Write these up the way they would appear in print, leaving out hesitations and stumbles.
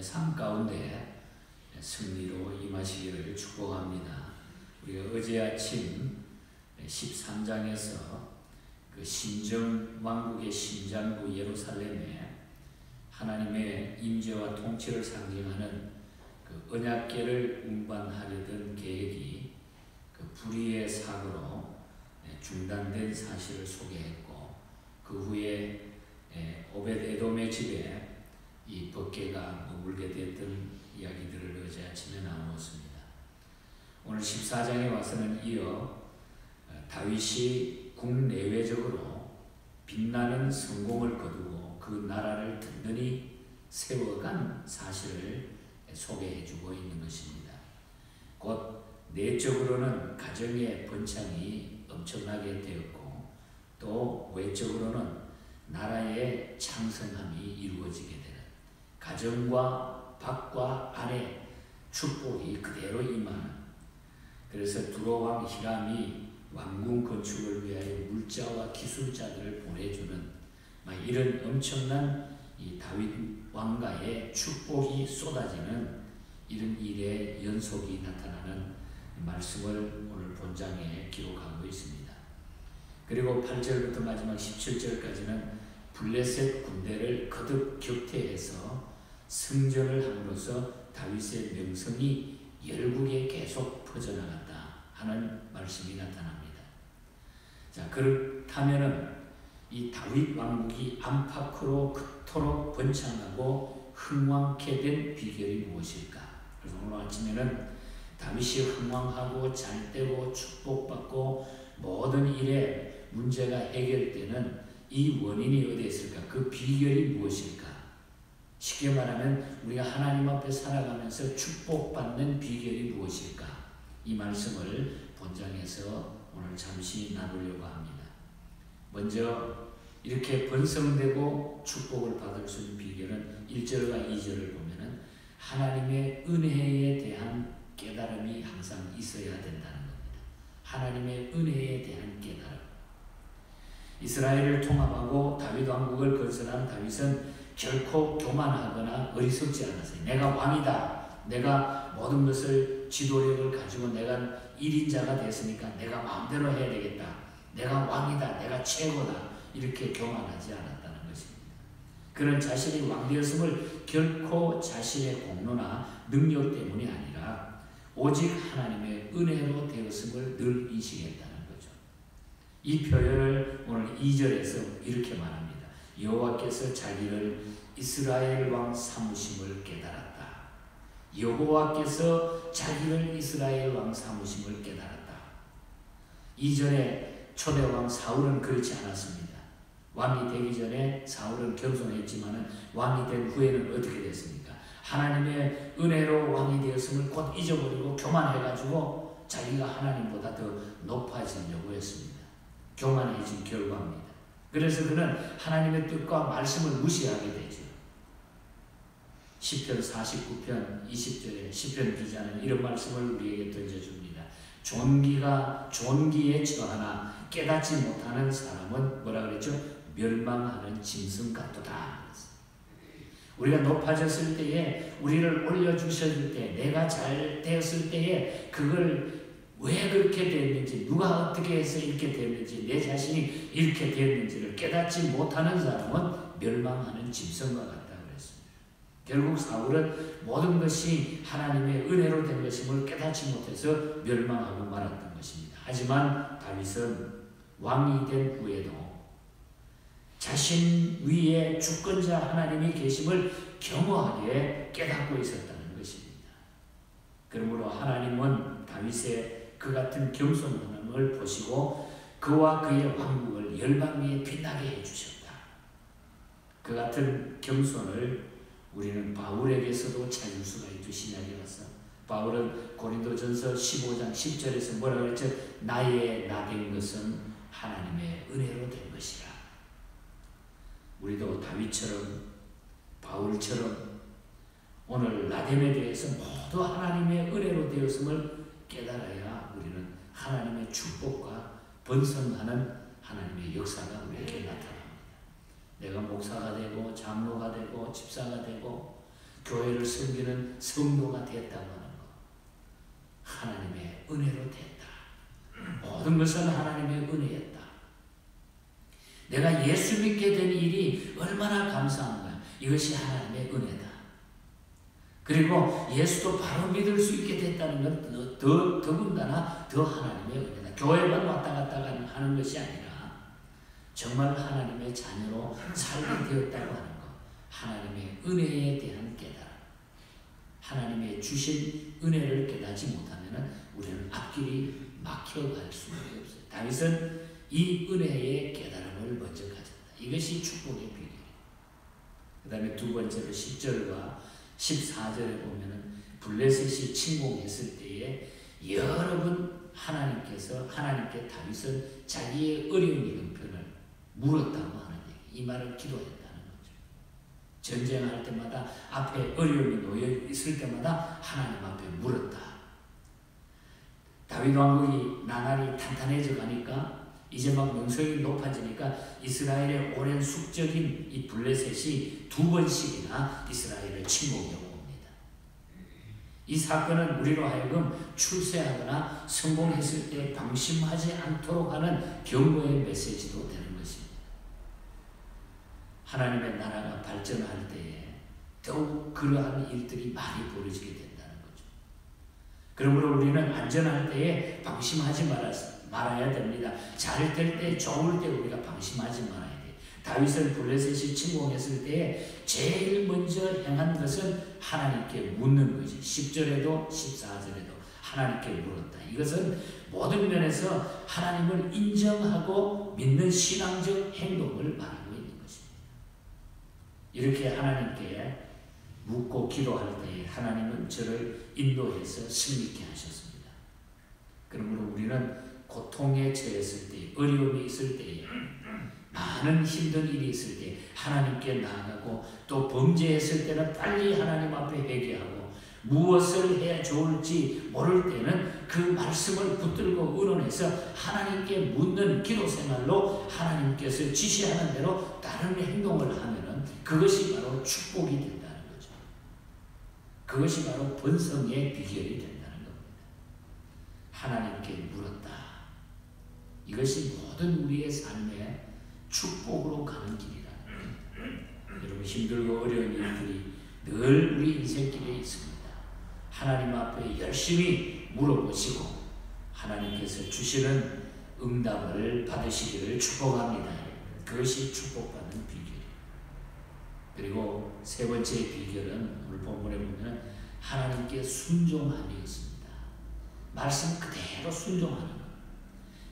삶 가운데 승리로 임하시기를 축복합니다. 우리가 어제 아침 13장에서 그 신정 왕국의 심장부 예루살렘에 하나님의 임재와 통치를 상징하는 그 언약궤를 운반하려던 계획이 그 불의의 사고로 중단된 사실을 소개했고, 그 후에 오벳에돔의 집에 이 법궤가 머물게 됐던 이야기들을 어제 아침에 나누었습니다. 오늘 14장에 와서는 이어 다윗이 국내외적으로 빛나는 성공을 거두고 그 나라를 든든히 세워간 사실을 소개해주고 있는 것입니다. 곧 내적으로는 가정의 번창이 엄청나게 되었고, 또 외적으로는 나라의 창성함이 이루어지게 되는, 가정과 밖과 안에 축복이 그대로 임하는, 그래서 두로왕 히람이 왕궁 건축을 위하여 물자와 기술자들을 보내주는 이런 엄청난 이 다윗 왕가의 축복이 쏟아지는 이런 일의 연속이 나타나는 말씀을 오늘 본장에 기록하고 있습니다. 그리고 8절부터 마지막 17절까지는 블레셋 군대를 거듭 격퇴해서 승전을 함으로써 다윗의 명성이 열국에 계속 퍼져나갔다 하는 말씀이 나타납니다. 자, 그렇다면은 이 다윗 왕국이 안팎으로 그토록 번창하고 흥왕케 된 비결이 무엇일까? 그래서 오늘 아침에는 다윗이 흥왕하고 잘되고 축복받고 모든 일에 문제가 해결되는 이 원인이 어디에 있을까? 그 비결이 무엇일까? 쉽게 말하면 우리가 하나님 앞에 살아가면서 축복받는 비결이 무엇일까? 이 말씀을 본장에서 오늘 잠시 나누려고 합니다. 먼저 이렇게 번성되고 축복을 받을 수 있는 비결은 1절과 2절을 보면은 하나님의 은혜에 대한 깨달음이 항상 있어야 된다는 겁니다. 하나님의 은혜에 대한 깨달음. 이스라엘을 통합하고 다윗 왕국을 건설한 다윗은 결코 교만하거나 어리석지 않았어요. 내가 왕이다. 내가 모든 것을 지도력을 가지고 내가 1인자가 됐으니까 내가 마음대로 해야 되겠다. 내가 왕이다. 내가 최고다. 이렇게 교만하지 않았다는 것입니다. 그는 자신이 왕되었음을 결코 자신의 공로나 능력 때문이 아니라 오직 하나님의 은혜로 되었음을 늘 인식했다는 거죠. 이 표현을 오늘 2절에서 이렇게 말합니다. 여호와께서 자기를 이스라엘 왕 삼으심을 깨달았다. 여호와께서 자기를 이스라엘 왕 삼으심을 깨달았다. 이전에 초대왕 사울은 그렇지 않았습니다. 왕이 되기 전에 사울은 겸손했지만 왕이 된 후에는 어떻게 됐습니까? 하나님의 은혜로 왕이 되었음을 곧 잊어버리고 교만해가지고 자기가 하나님보다 더 높아지려고 했습니다. 교만해진 결과입니다. 그래서 그는 하나님의 뜻과 말씀을 무시하게 되죠. 시편 49편 20절에 시편 기자는 이런 말씀을 우리에게 던져줍니다. 존귀에 처하나 깨닫지 못하는 사람은 뭐라 그랬죠? 멸망하는 짐승 같도다. 우리가 높아졌을 때에, 우리를 올려주셨을 때, 내가 잘 되었을 때에 그걸 왜 그렇게 됐는지, 누가 어떻게 해서 이렇게 됐는지, 내 자신이 이렇게 됐는지를 깨닫지 못하는 사람은 멸망하는 짐승과 같다 그랬습니다. 결국 사울은 모든 것이 하나님의 은혜로 된 것임을 깨닫지 못해서 멸망하고 말았던 것입니다. 하지만 다윗은 왕이 된 후에도 자신 위에 주권자 하나님이 계심을 겸허하게 깨닫고 있었다는 것입니다. 그러므로 하나님은 다윗의 그 같은 겸손함을 보시고 그와 그의 왕국을 열방 위에 빛나게 해주셨다. 그 같은 겸손을 우리는 바울에게서도 찾을 수가 있죠. 신약에 가서 바울은 고린도전서 15장 10절에서 뭐라 그랬죠? 나의 나된 것은 하나님의 은혜로 된 것이라. 우리도 다윗처럼 바울처럼 오늘 나됨에 대해서 모두 하나님의 은혜로 되었음을 깨달아야 우리는 하나님의 축복과 번성하는 하나님의 역사가 우리에게 나타납니다. 내가 목사가 되고 장로가 되고 집사가 되고 교회를 섬기는 성도가 됐다고 하는 것. 하나님의 은혜로 됐다. 모든 것은 하나님의 은혜였다. 내가 예수 믿게 된 일이 얼마나 감사한가. 이것이 하나님의 은혜다. 그리고 예수도 바로 믿을 수 있게 됐다는 건 더군다나 더 하나님의 은혜다. 교회만 왔다 갔다 하는 것이 아니라 정말 하나님의 자녀로 살게 되었다고 하는 것. 하나님의 은혜에 대한 깨달음. 하나님의 주신 은혜를 깨닫지 못하면 우리는 앞길이 막혀갈 수밖에 없어요. 다윗은 이 은혜의 깨달음을 먼저 가졌다. 이것이 축복의 비결. 그 다음에 두 번째로 10절과 14절에 보면은 블레셋이 침공했을 때에 여러 번 하나님께 다윗은 자기의 어려운 형편을 물었다고 하는 얘기. 이 말을 기도했다는 거죠. 전쟁할 때마다 앞에 어려움이 놓여 있을 때마다 하나님 앞에 물었다. 다윗 왕국이 나날이 탄탄해져 가니까 이제 막 명성이 높아지니까 이스라엘의 오랜 숙적인 이 블레셋이 2번씩이나 이스라엘을 침공해 옵니다. 이 사건은 우리로 하여금 출세하거나 성공했을 때 방심하지 않도록 하는 경고의 메시지도 되는 것입니다. 하나님의 나라가 발전할 때에 더욱 그러한 일들이 많이 벌어지게 된다는 거죠. 그러므로 우리는 안전할 때에 방심하지 말아야 됩니다. 잘 될 때, 좋을 때 우리가 방심하지 말아야 돼. 다윗은 블레셋이 침공했을 때에 제일 먼저 행한 것은 하나님께 묻는 것이 10절에도 14절에도 하나님께 물었다. 이것은 모든 면에서 하나님을 인정하고 믿는 신앙적 행동을 말하고 있는 것입니다. 이렇게 하나님께 묻고 기도할 때에 하나님은 저를 인도해서 승리케 하셨습니다. 그러므로 우리는 고통에 처했을 때, 어려움이 있을 때에, 많은 힘든 일이 있을 때 하나님께 나아가고 또 범죄했을 때는 빨리 하나님 앞에 회개하고 무엇을 해야 좋을지 모를 때는 그 말씀을 붙들고 의논해서 하나님께 묻는 기도 생활로 하나님께서 지시하는 대로 다른 행동을 하면은 그것이 바로 축복이 된다는 거죠. 그것이 바로 번성의 비결이 된다는 겁니다. 하나님께 물었다. 이것이 모든 우리의 삶의 축복으로 가는 길이라는 겁니다. 여러분 힘들고 어려운 일들이 늘 우리 인생길에 있습니다. 하나님 앞에 열심히 물어보시고 하나님께서 주시는 응답을 받으시기를 축복합니다. 그것이 축복받는 비결이에요. 그리고 세 번째 비결은 오늘 본문에 보면 하나님께 순종함이 있습니다. 말씀 그대로 순종하는 것.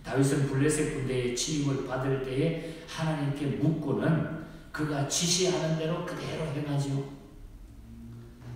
다윗은 블레셋 군대의 침입을 받을 때에 하나님께 묻고는 그가 지시하는 대로 그대로 행하지요.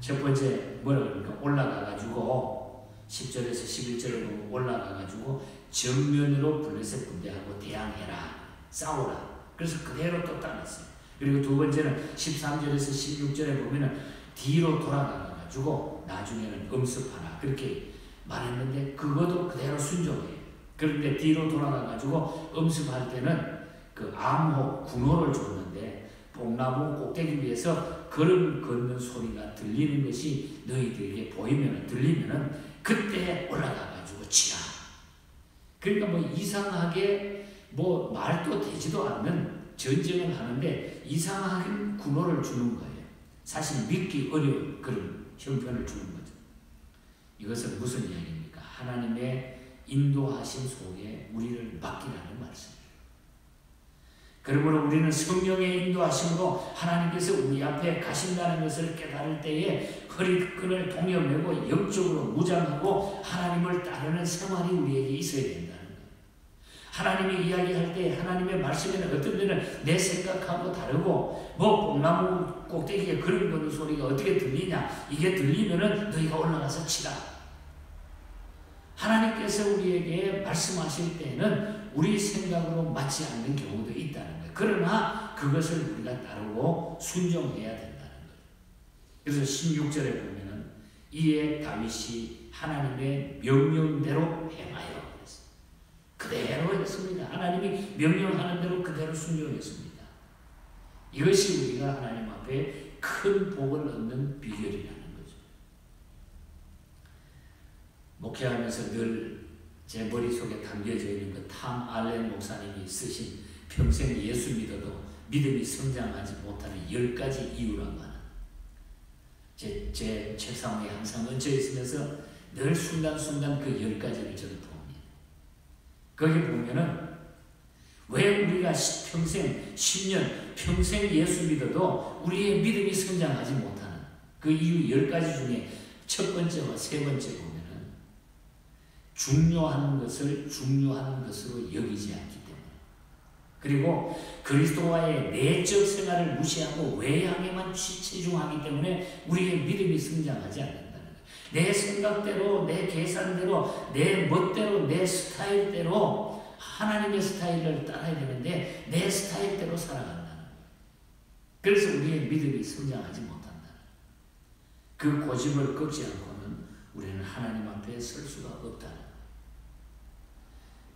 첫 번째 뭐라 그러니까 올라가가지고 10절에서 11절에 올라가가지고 정면으로 블레셋 군대하고 대항해라. 싸우라. 그래서 그대로 또 따랐어요. 그리고 두 번째는 13절에서 16절에 보면은 뒤로 돌아가가지고 나중에는 음습하라. 그렇게 말했는데 그것도 그대로 순종해요. 그런데 뒤로 돌아가가지고 음습할 때는 그 암호, 군호를 줬는데 뽕나무 꼭대기 위에서 걸음 걷는 소리가 들리는 것이 너희들에게 보이면 들리면은 그때 올라가가지고 치라. 그러니까 뭐 이상하게 뭐 말도 되지도 않는 전쟁을 하는데 이상하게 군호를 주는 거예요. 사실 믿기 어려운 그런 형편을 주는 거죠. 이것은 무슨 이야기입니까? 하나님의 인도하심 속에 우리를 맡기라는 말씀이에요. 그러므로 우리는 성령의 인도하심으로 하나님께서 우리 앞에 가신다는 것을 깨달을 때에 허리끈을 동여매고 영적으로 무장하고 하나님을 따르는 생활이 우리에게 있어야 된다는 거예요. 하나님이 이야기할 때 하나님의 말씀에는 어떤 때는 내 생각하고 다르고 뭐 뽕나무 꼭대기에 걸음 걷는 소리가 어떻게 들리냐, 이게 들리면은 너희가 올라가서 치라. 하나님께서 우리에게 말씀하실 때는 우리 생각으로 맞지 않는 경우도 있다는 거예요. 그러나 그것을 우리가 따르고 순종해야 된다는 거예요. 그래서 16절에 보면은 이에 다윗이 하나님의 명령대로 행하여 그랬어요. 그대로 했습니다. 하나님이 명령하는 대로 그대로 순종했습니다. 이것이 우리가 하나님 앞에 큰 복을 얻는 비결입니다. 목회하면서 늘 제 머릿속에 담겨져 있는 그 탐 알렌 목사님이 쓰신 평생 예수 믿어도 믿음이 성장하지 못하는 10가지 이유라고 하는, 제 책상 위에 항상 얹혀 있으면서 늘 순간순간 그 10가지를 저는 봅니다. 거기 보면은 왜 우리가 평생 10년 평생 예수 믿어도 우리의 믿음이 성장하지 못하는 그 이유 10가지 중에 첫 번째와 세 번째 보면은 중요한 것을 중요한 것으로 여기지 않기 때문에, 그리고 그리스도와의 내적 생활을 무시하고 외향에만 치중하기 때문에 우리의 믿음이 성장하지 않는다는 거예요. 내 생각대로, 내 계산대로, 내 멋대로, 내 스타일대로 하나님의 스타일을 따라야 되는데 내 스타일대로 살아간다는 거예요. 그래서 우리의 믿음이 성장하지 못한다는 거예요. 그 고집을 꺾지 않고는 우리는 하나님 앞에 설 수가 없다는 거예요.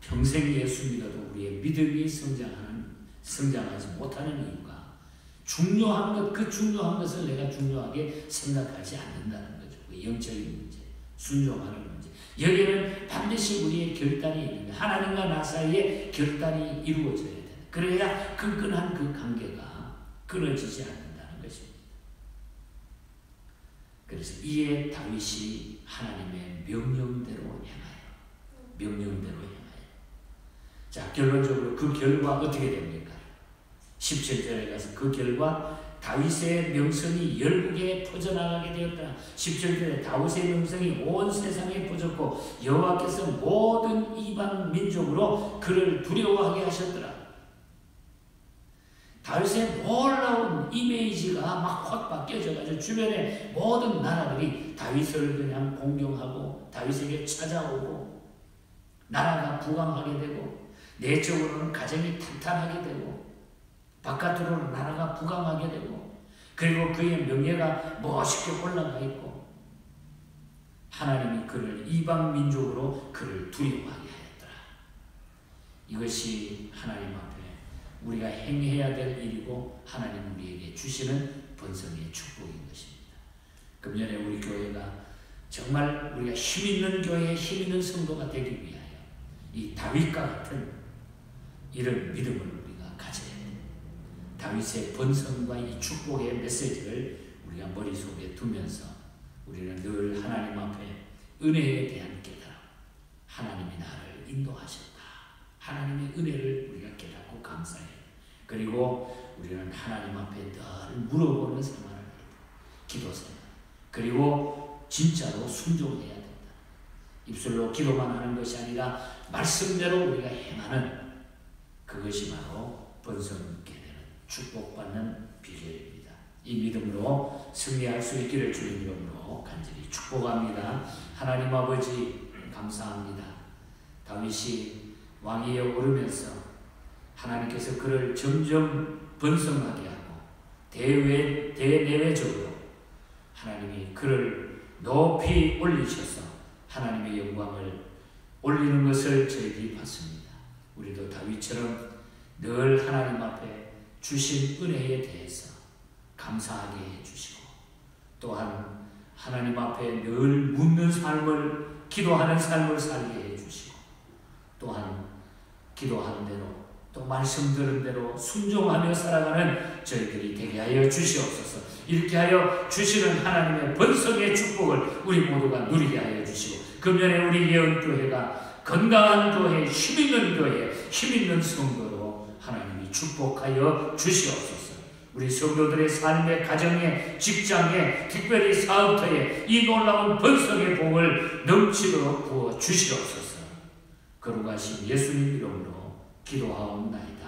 평생 예수 믿어도 우리의 믿음이 성장하지 못하는 이유가 중요한 것, 그 중요한 것을 내가 중요하게 생각하지 않는다는 거죠. 그 영적인 문제, 순종하는 문제. 여기에는 반드시 우리의 결단이 있는 거예요. 하나님과 나 사이에 결단이 이루어져야 돼요. 그래야 끈끈한 그 관계가 끊어지지 않는다는 것입니다. 그래서 이에 다윗이 하나님의 명령대로 행하여, 명령대로 행하여. 자, 결론적으로 그 결과 어떻게 됩니까? 17절에 가서 그 결과 다윗의 명성이 열국에 퍼져나가게 되었더라. 17절에 다윗의 명성이 온 세상에 퍼졌고 여호와께서 모든 이방 민족으로 그를 두려워하게 하셨더라. 다윗의 놀라운 이미지가 막 확 바뀌어져가지고 주변의 모든 나라들이 다윗을 그냥 공경하고 다윗에게 찾아오고 나라가 부강하게 되고 내적으로는 가정이 탄탄하게 되고 바깥으로는 나라가 부강하게 되고 그리고 그의 명예가 멋있게 올라가 있고 하나님이 그를 이방 민족으로 그를 두려워하게 하였더라. 이것이 하나님 앞에 우리가 행해야 될 일이고 하나님 우리에게 주시는 번성의 축복인 것입니다. 금년에 우리 교회가 정말 우리가 힘있는 교회, 힘있는 성도가 되기 위하여 이 다윗과 같은 이런 믿음을 우리가 가져야 됩니다. 다윗의 번성과 이 축복의 메시지를 우리가 머릿속에 두면서 우리는 늘 하나님 앞에 은혜에 대한 깨달음, 하나님이 나를 인도하셨다. 하나님의 은혜를 우리가 깨닫고 감사해요. 그리고 우리는 하나님 앞에 늘 물어보는 생활을 해야 돼요. 기도 생활. 그리고 진짜로 순종해야 된다. 입술로 기도만 하는 것이 아니라 말씀대로 우리가 행하는 그것이 바로 번성케 되는 축복받는 비결입니다. 이 믿음으로 승리할 수 있기를 주님 이름으로 간절히 축복합니다. 하나님 아버지 감사합니다. 다윗이 왕위에 오르면서 하나님께서 그를 점점 번성하게 하고 대내외적으로 하나님이 그를 높이 올리셔서 하나님의 영광을 올리는 것을 저희들이 봤습니다. 우리도 다윗처럼 늘 하나님 앞에 주신 은혜에 대해서 감사하게 해주시고 또한 하나님 앞에 늘 묻는 삶을, 기도하는 삶을 살게 해주시고 또한 기도하는 대로 또 말씀 들은 대로 순종하며 살아가는 저희들이 되게 하여 주시옵소서. 이렇게 하여 주시는 하나님의 번성의 축복을 우리 모두가 누리게 하여 주시고 금년에 우리 예언교회가 건강한 교회, 힘있는 교회, 힘있는 성도로 하나님이 축복하여 주시옵소서. 우리 성도들의 삶의 가정에, 직장에, 특별히 사업터에 이 놀라운 번성의 복을 넘치도록 부어 주시옵소서. 거룩하신 예수님 이름으로 기도하옵나이다.